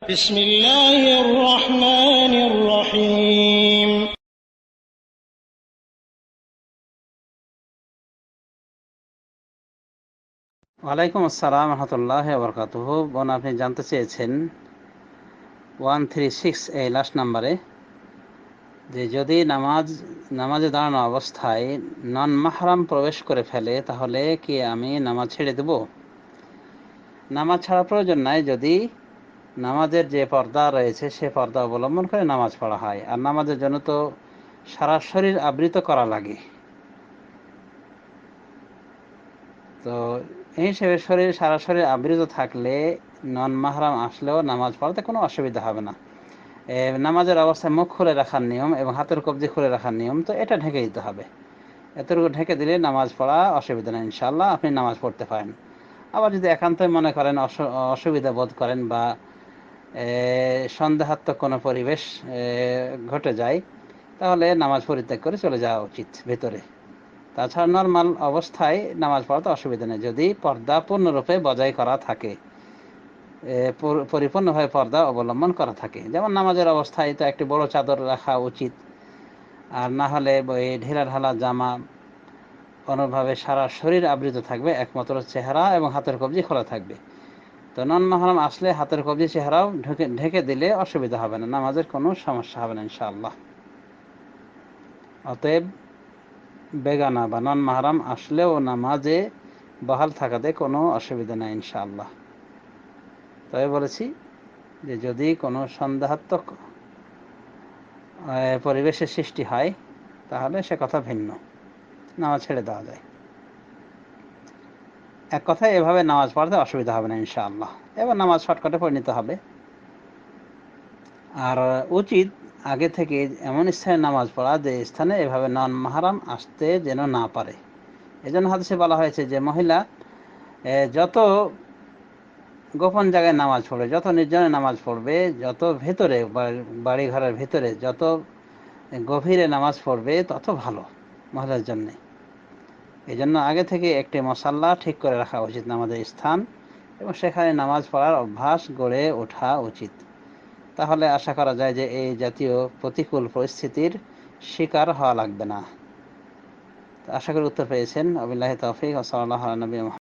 بسم الله الرحمن الرحيم ওয়ালাইকুম আসসালাম রহমতুল্লাহ বরকাতুহ। বোন, আপনি জানতে চেয়েছেন 136 এই লাস্ট নাম্বারে যে যদি নামাজে দাঁড়ানো অবস্থায় নন মাহরাম প্রবেশ করে ফেলে তাহলে কি আমি নামাজ ছেড়ে দেব? নামাজ ছাড়া প্রয়োজন নাই যদি নামাজের যে পর্দা রয়েছে সে পর্দা অবলম্বন করে নামাজ পড়া হয়। আর নামাজের জন্য তো সারা শরীর আবৃত করা লাগে, তো এই হিসেবে সারা শরীর আবৃত থাকলে নন মাহরাম আসলেও নামাজ পড়াতে কোনো অসুবিধা হবে না। নামাজের অবস্থায় মুখ খুলে রাখার নিয়ম এবং হাতের কবজি খুলে রাখার নিয়ম, তো এটা ঢেকে দিতে হবে। এতটুকু ঢেকে দিলে নামাজ পড়া অসুবিধা নেই, ইনশাআল্লাহ আপনি নামাজ পড়তে পারেন। আবার যদি একান্তই মনে করেন অসুবিধা বোধ করেন বা সন্দেহাত্মক কোনো পরিবেশ ঘটে যায়, তাহলে নামাজ পরিত্যাগ করে চলে যাওয়া উচিত ভেতরে। তাছাড়া নর্মাল অবস্থায় নামাজ পড়াতে অসুবিধা নেই যদি পর্দা পূর্ণরূপে বজায় করা থাকে, পরিপূর্ণভাবে পর্দা অবলম্বন করা থাকে। যেমন নামাজের অবস্থায় তো একটি বড় চাদর রাখা উচিত, আর না হলে ওই ঢিলা ঢালা জামা, কোনোভাবে সারা শরীর আবৃত থাকবে, একমাত্র চেহারা এবং হাতের কবজি খোলা থাকবে। তো নন মাহরাম আসলে হাতের কবজি চেহারাও ঢেকে দিলে অসুবিধা হবে না, নামাজের কোনো সমস্যা হবে না ইনশাআল্লাহ। অতএব বেগানা বা নন মাহরাম আসলেও নামাজে বহাল থাকাতে কোনো অসুবিধা নেই ইনশাআল্লাহ। তবে বলেছি যে যদি কোনো সন্দেহাত্মক পরিবেশের সৃষ্টি হয় তাহলে সে কথা ভিন্ন, নামাজ ছেড়ে দেওয়া যায়। এক কথায় এভাবে নামাজ পড়তে অসুবিধা হবে না ইনশাআল্লাহ। এবার নামাজ শর্টকাটে পরিণত হবে। আর উচিত আগে থেকে এমন স্থানে নামাজ পড়া যে স্থানে এভাবে নন মাহরাম আসতে যেন না পারে। এজন্য হাদিসে বলা হয়েছে যে মহিলা যত গোপন জায়গায় নামাজ পড়বে, যত নির্জনে নামাজ পড়বে, যত ভেতরে বাড়ি ঘরের ভেতরে যত গভীরে নামাজ পড়বে তত ভালো মহিলার জন্যে। এই জন্য আগে থেকে একটি মশাল্লা ঠিক করে রাখা উচিত নামাজের স্থান, এবং সেখানে নামাজ পড়ার অভ্যাস গড়ে ওঠা উচিত। তাহলে আশা করা যায় যে এই জাতীয় প্রতিকূল পরিস্থিতির শিকার হওয়া লাগবে না। আশা করি উত্তর পেয়েছেন। আবিল্লাহি তৌফিক। ওয়া সাল্লাল্লাহু আলা নবিয়্যিনা মুহাম্মদ।